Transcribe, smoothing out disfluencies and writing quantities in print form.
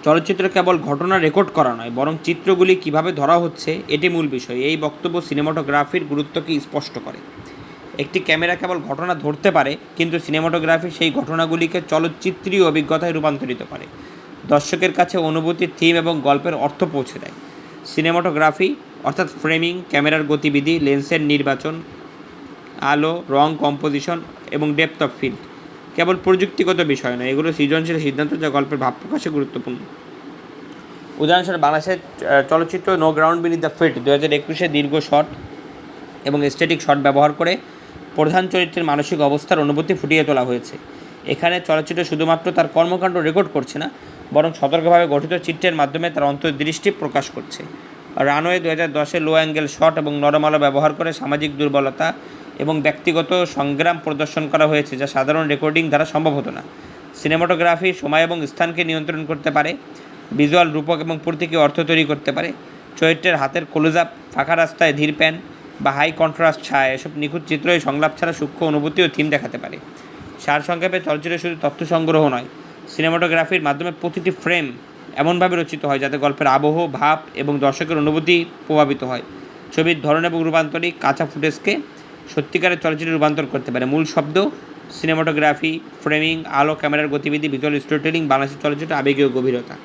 চলচ্চিত্র কেবল ঘটনা রেকর্ড করা নয়, বরং চিত্রগুলি কীভাবে ধরা হচ্ছে এটি মূল বিষয়। এই বক্তব্য সিনেমাটোগ্রাফির গুরুত্বকে স্পষ্ট করে। একটি ক্যামেরা কেবল ঘটনা ধরতে পারে, কিন্তু সিনেমাটোগ্রাফি সেই ঘটনাগুলিকে চলচ্চিত্রীয় অভিজ্ঞতায় রূপান্তরিত করে, দর্শকের কাছে অনুভূতির থিম এবং গল্পের অর্থ পৌঁছে দেয়। সিনেমাটোগ্রাফি অর্থাৎ ফ্রেমিং, ক্যামেরার গতিবিধি, লেন্সের নির্বাচন, আলো, রং, কম্পোজিশন এবং ডেপথ অফ ফিল্ড কেবল প্রযুক্তিগত বিষয় নয়, এগুলো সৃজনশীল সিদ্ধান্ত যা গল্পের ভাব প্রকাশে গুরুত্বপূর্ণ। উদাহরণস্বরূপ বাংলাদেশের চলচ্চিত্র no ground beneath the feet 2021 দীর্ঘ শট এবং এস্থেটিক শট ব্যবহার করে প্রধান চরিত্রের মানসিক অবস্থার অনুভূতি ফুটিয়ে তোলা হয়েছে। এখানে চলচ্চিত্র শুধুমাত্র তার কর্মকাণ্ড রেকর্ড করছে না, বরং সতর্কভাবে গঠিত চিত্রের মাধ্যমে তার অন্তর্দৃষ্টি প্রকাশ করছে। রানওয়ে 2010 লো অ্যাঙ্গেল শট এবং নরম আলো ব্যবহার করে সামাজিক দুর্বলতা এবং ব্যক্তিগত সংগ্রাম প্রদর্শন করা হয়েছে, যা সাধারণ রেকর্ডিং দ্বারা সম্ভব হতো না। সিনেমাটোগ্রাফি সময় এবং স্থানকে নিয়ন্ত্রণ করতে পারে, ভিজুয়াল রূপক এবং প্রতীকী অর্থ তৈরি করতে পারে। চরিত্রের হাতের ক্লোজআপ, ফাঁকা রাস্তায় ধীর প্যান বা হাই কন্ট্রাস্ট ছায়া, এসব নিখুঁত চিত্রই সংলাপ ছাড়া সূক্ষ্ম অনুভূতি ও থিম দেখাতে পারে। সারসংক্ষেপে, চলচ্চিত্র শুধু তথ্য সংগ্রহ নয়, সিনেমাটোগ্রাফির মাধ্যমে প্রতিটি ফ্রেম এমনভাবে রচিত হয় যাতে গল্পের আবহ, ভাব এবং দর্শকের অনুভূতি প্রভাবিত হয়। ছবির ধরন এবং রূপান্তরিক কাঁচা ফুটেজকে সত্যিকারের চলচ্চিত্রে রূপান্তর করতে পারে। মূল শব্দ: সিনেমাটোগ্রাফি, ফ্রেমিং, আলো, ক্যামেরার গতিবিধি, ভিজুয়াল স্টোরি টেলিং, বাংলাদেশের চলচ্চিত্র আবেগীয় গভীরতা।